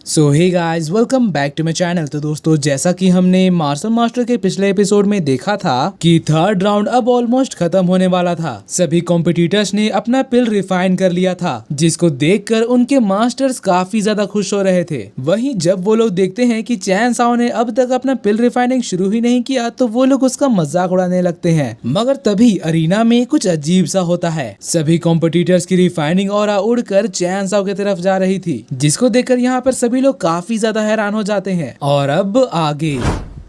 So hey guys, welcome back to my channel. तो दोस्तों, जैसा कि हमने मार्शल मास्टर के पिछले एपिसोड में देखा था कि थर्ड राउंड अब ऑलमोस्ट खत्म होने वाला था। सभी कॉम्पिटिटर्स ने अपना पिल रिफाइन कर लिया था, जिसको देखकर उनके मास्टर्स काफी ज्यादा खुश हो रहे थे। वहीं जब वो लोग देखते हैं कि चैन साओ ने अब तक अपना पिल रिफाइनिंग शुरू ही नहीं किया, तो वो लोग उसका मजाक उड़ाने लगते हैं। मगर तभी अरीना में कुछ अजीब सा होता है। सभी कॉम्पिटिटर्स की रिफाइनिंग ऑरा उड़कर चैन साओ की तरफ जा रही थी, जिसको देखकर यहाँ पर सभी लोग काफी ज्यादा हैरान हो जाते हैं। और अब आगे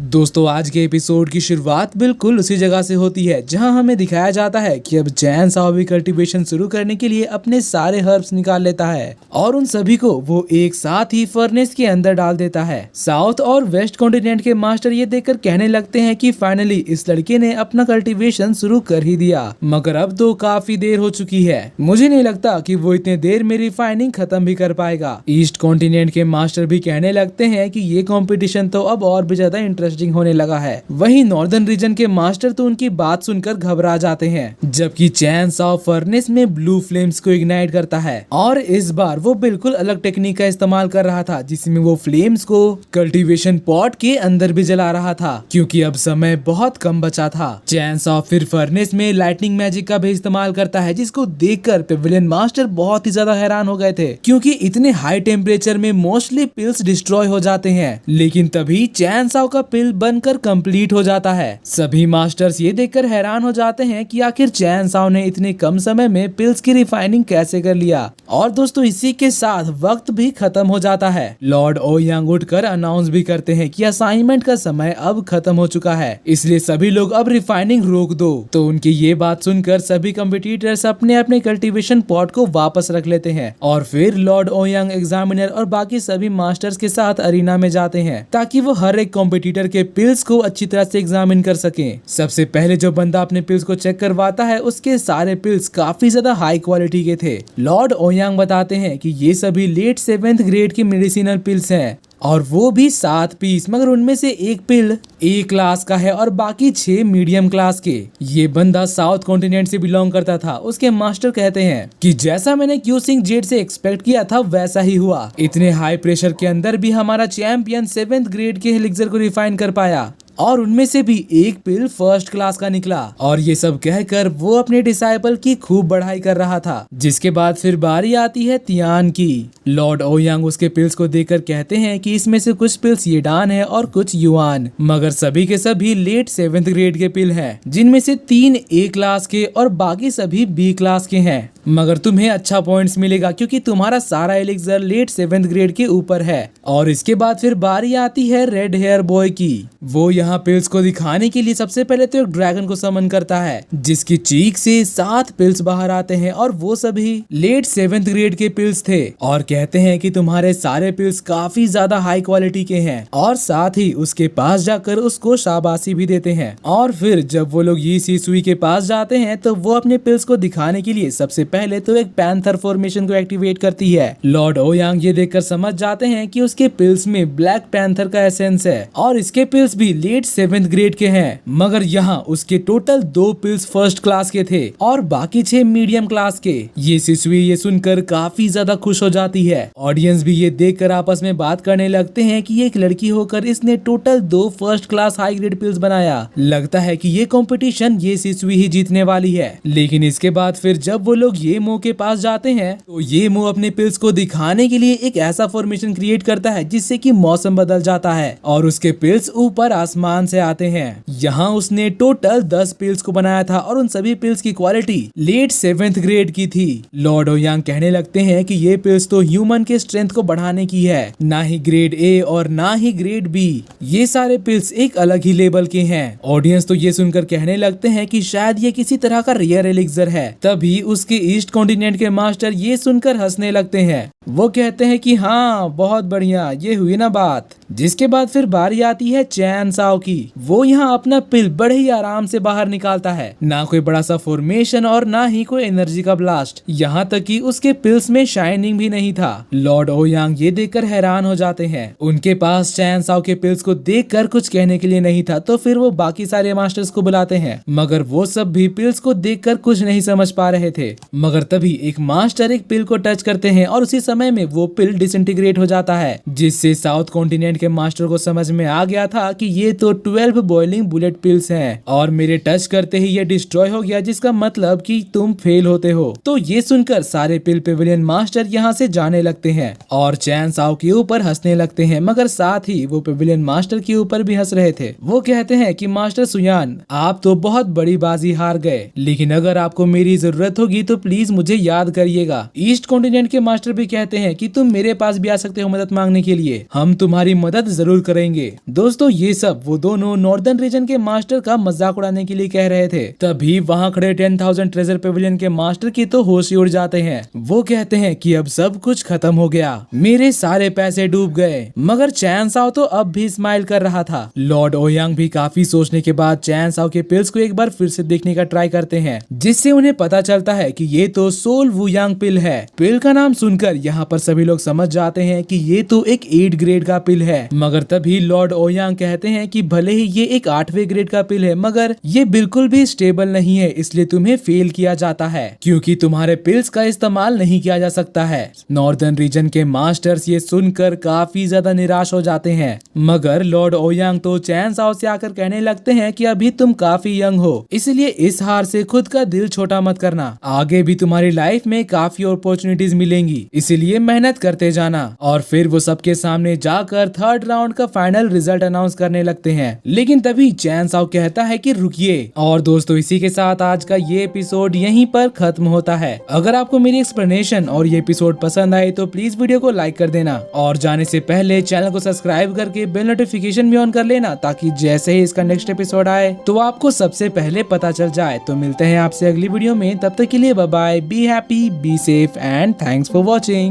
दोस्तों, आज के एपिसोड की शुरुआत बिल्कुल उसी जगह से होती है जहां हमें दिखाया जाता है कि अब चैन साओ भी कल्टीवेशन शुरू करने के लिए अपने सारे हर्ब्स निकाल लेता है और उन सभी को वो एक साथ ही फर्नेस के अंदर डाल देता है। साउथ और वेस्ट कॉन्टिनेंट के मास्टर ये देखकर कहने लगते हैं कि फाइनली इस लड़के ने अपना कल्टीवेशन शुरू कर ही दिया। मगर अब तो काफी देर हो चुकी है। मुझे नहीं लगता कि वो इतने देर में रिफाइनिंग खत्म भी कर पाएगा। ईस्ट कॉन्टिनेंट के मास्टर भी कहने लगते हैं कि ये कंपटीशन तो अब और भी ज्यादा इंटरेस्टिंग होने लगा है। वहीं नॉर्दर्न रीजन के मास्टर तो उनकी बात सुनकर घबरा जाते हैं, जबकि चैन साओ फर्नेस में ब्लू फ्लेम्स को इग्नाइट करता है और इस बार वो बिल्कुल अलग टेक्निक का इस्तेमाल कर रहा था, जिसमें वो फ्लेम्स को कल्टीवेशन पॉट के अंदर भी जला रहा था, क्योंकि अब समय बहुत कम बचा था। चैन साओ फिर फर्नेस में लाइटनिंग मैजिक का भी इस्तेमाल करता है, जिसको देखकर पेविलियन मास्टर बहुत ही ज्यादा हैरान हो गए थे, क्योंकि इतने हाई टेम्परेचर में मोस्टली पिल्स डिस्ट्रॉय हो जाते हैं। लेकिन तभी चैन साओ का पिल बनकर कंप्लीट हो जाता है। सभी मास्टर्स ये देखकर हैरान हो जाते हैं कि आखिर चैन साओ ने इतने कम समय में पिल्स की रिफाइनिंग कैसे कर लिया। और दोस्तों, इसी के साथ वक्त भी खत्म हो जाता है। लॉर्ड ओयांग उठकर अनाउंस भी करते हैं कि असाइनमेंट का समय अब खत्म हो चुका है, इसलिए सभी लोग अब रिफाइनिंग रोक दो। तो उनकी ये बात सुनकर सभी कम्पिटिटर्स अपने अपने कल्टीवेशन पॉट को वापस रख लेते हैं और फिर लॉर्ड ओयांग, एग्जामिनर और बाकी सभी मास्टर्स के साथ अरीना में जाते हैं, ताकि वो हर एक कॉम्पिटिटर के पिल्स को अच्छी तरह से एग्जामिन कर सकें। सबसे पहले जो बंदा अपने पिल्स को चेक करवाता है, उसके सारे पिल्स काफी ज्यादा हाई क्वालिटी के थे। लॉर्ड ओयांग बताते हैं कि ये सभी लेट 7th ग्रेड की मेडिसिनल पिल्स हैं और वो भी 7 पीस, मगर उनमें से एक पिल ए क्लास का है और बाकी 6 मीडियम क्लास के। ये बंदा साउथ कॉन्टिनेंट से बिलोंग करता था। उसके मास्टर कहते हैं कि जैसा मैंने क्यू सिंह जेड से एक्सपेक्ट किया था वैसा ही हुआ। इतने हाई प्रेशर के अंदर भी हमारा चैंपियन 7th ग्रेड के एलिक्सर को रिफाइन कर पाया और उनमें से भी एक पिल फर्स्ट क्लास का निकला। और ये सब कहकर वो अपने डिसाइपल की खूब बढ़ाई कर रहा था। जिसके बाद फिर बारी आती है तियान की। लॉर्ड ओयांग उसके पिल्स को देखकर कहते हैं कि इसमें से कुछ पिल्स येडान है और कुछ युआन, मगर सभी के सभी लेट 7th ग्रेड के पिल हैं, जिनमें से 3 ए क्लास के और बाकी सभी बी क्लास के हैं। मगर तुम्हें अच्छा पॉइंट्स मिलेगा क्योंकि तुम्हारा सारा एलिक्सर लेट 7th ग्रेड के ऊपर है। और इसके बाद फिर बारी आती है रेड हेयर बॉय की। वो यहाँ पिल्स को दिखाने के लिए सबसे पहले तो एक ड्रैगन को समन करता है, जिसकी चीख से 7 पिल्स बाहर आते हैं और वो सभी लेट 7th ग्रेड के पिल्स थे और कहते हैं कि तुम्हारे सारे पिल्स काफी ज्यादा हाई क्वालिटी के हैं, और साथ ही उसके पास जाकर उसको शाबाशी भी देते हैं। और फिर जब वो लोग ये सीसुई के पास जाते हैं तो वो अपने पिल्स को दिखाने के लिए सबसे पहले तो एक पैंथर फॉर्मेशन को एक्टिवेट करती है। लॉर्ड ओयांग ये देखकर समझ जाते हैं कि उसके पिल्स में ब्लैक पैंथर का एसेंस है और इसके पिल्स भी लेट 7th ग्रेड के हैं, मगर यहाँ उसके टोटल 2 पिल्स फर्स्ट क्लास के थे और बाकी 6 मीडियम क्लास के। ये सिसुई ये सुनकर काफी ज्यादा खुश हो जाती है। ऑडियंस भी ये देखकर आपस में बात करने लगते हैं कि एक लड़की होकर इसने total 2 first class high grade pills बनाया। लगता है कि ये कंपटीशन ये सिसुई ही जीतने वाली है। लेकिन इसके बाद फिर जब वो लोग ये मो के पास जाते हैं तो ये मो अपने पिल्स को दिखाने के लिए एक ऐसा फॉर्मेशन क्रिएट करता है जिससे कि मौसम बदल जाता है और उसके पिल्स ऊपर आसमान से आते हैं। यहाँ उसने टोटल 10 पिल्स को बनाया था और उन सभी पिल्स की क्वालिटी लेट 7th ग्रेड की थी। लॉर्ड ओयांग कहने लगते हैं कि ये पिल्स तो ह्यूमन के स्ट्रेंथ को बढ़ाने की है, ना ही ग्रेड ए और ना ही ग्रेड बी। ये सारे पिल्स एक अलग ही लेवल के हैं। ऑडियंस तो ये सुनकर कहने लगते हैं कि शायद ये किसी तरह का रेयर एलिक्सर है। तभी उसके ईस्ट कॉन्टिनेंट के मास्टर ये सुनकर हंसने लगते हैं। वो कहते हैं कि हाँ, बहुत बढ़िया, ये हुई ना बात। जिसके बाद फिर बारी आती है चैन साओ की। वो यहाँ अपना पिल बड़े ही आराम से बाहर निकालता है, ना कोई बड़ा सा फॉर्मेशन और ना ही कोई एनर्जी का ब्लास्ट। यहाँ तक कि उसके पिल्स में शाइनिंग भी नहीं था। लॉर्ड ओयांग ये देखकर हैरान हो जाते हैं। उनके पास चैन साओ के पिल्स को देखकर कुछ कहने के लिए नहीं था, तो फिर वो बाकी सारे मास्टर्स को बुलाते हैं, मगर वो सब भी पिल्स को देखकर कुछ नहीं समझ पा रहे थे। मगर तभी एक मास्टर एक पिल को टच करते हैं और उसी समय समय में वो पिल डिसइंटीग्रेट हो जाता है, जिससे साउथ कॉन्टिनेंट के मास्टर को समझ में आ गया था कि ये तो 12 बॉइलिंग बुलेट पिल्स हैं और मेरे टच करते ही ये डिस्ट्रॉय हो गया, जिसका मतलब कि तुम फेल होते हो। तो ये सुनकर सारे पिल पेविलियन मास्टर यहाँ से जाने लगते हैं और चैन साओ के ऊपर हंसने लगते हैं, मगर साथ ही वो पेविलियन मास्टर के ऊपर भी हंस रहे थे। वो कहते हैं कि मास्टर सुयान, आप तो बहुत बड़ी बाजी हार गए, लेकिन अगर आपको मेरी जरूरत होगी तो प्लीज मुझे याद करिएगा। ईस्ट कॉन्टिनेंट के मास्टर भी कहते हैं कि तुम मेरे पास भी आ सकते हो मदद मांगने के लिए, हम तुम्हारी मदद जरूर करेंगे। दोस्तों ये सब वो दोनों नॉर्दर्न रीजन के मास्टर का मजाक उड़ाने के लिए कह रहे थे। तभी वहाँ खड़े 10,000 ट्रेजर पेविलियन के मास्टर की तो होश ही उड़ जाते हैं। वो कहते हैं कि अब सब कुछ खत्म हो गया, मेरे सारे पैसे डूब गए। मगर चैन साओ तो अब भी स्माइल कर रहा था। लॉर्ड ओयांग भी काफी सोचने के बाद चैन साओ के पिल्स को एक बार फिर से देखने का ट्राई करते हैं, जिससे उन्हें पता चलता है कि ये तो सोल वुयांग पिल है। पिल का नाम सुनकर यहाँ पर सभी लोग समझ जाते हैं कि ये तो एक 8 ग्रेड का पिल है। मगर तभी लॉर्ड ओयांग कहते हैं कि भले ही ये एक 8वें ग्रेड का पिल है, मगर ये बिल्कुल भी स्टेबल नहीं है, इसलिए तुम्हें फेल किया जाता है क्योंकि तुम्हारे पिल्स का इस्तेमाल नहीं किया जा सकता है। नॉर्दर्न रीजन के मास्टर्स ये सुनकर काफी ज्यादा निराश हो जाते हैं, मगर लॉर्ड ओयांग तो चैन साओ से आकर कहने लगते हैं कि अभी तुम काफी यंग हो, इसलिए इस हार से खुद का दिल छोटा मत करना, आगे भी तुम्हारी लाइफ में काफी अपॉर्चुनिटीज मिलेंगी, इसीलिए मेहनत करते जाना। और फिर वो सबके सामने जाकर थर्ड राउंड का फाइनल रिजल्ट अनाउंस करने लगते हैं, लेकिन तभी चैन साओ कहता है कि रुकिए। और दोस्तों इसी के साथ आज का ये एपिसोड यहीं पर खत्म होता है। अगर आपको मेरी एक्सप्लेनेशन और ये एपिसोड पसंद आए तो प्लीज वीडियो को लाइक कर देना और जाने से पहले चैनल को सब्सक्राइब करके बेल नोटिफिकेशन भी ऑन कर लेना, ताकि जैसे ही इसका नेक्स्ट एपिसोड आए तो आपको सबसे पहले पता चल जाए। तो मिलते हैं आपसे अगली वीडियो में, तब तक के लिए bye bye, be happy, be safe and thanks for watching.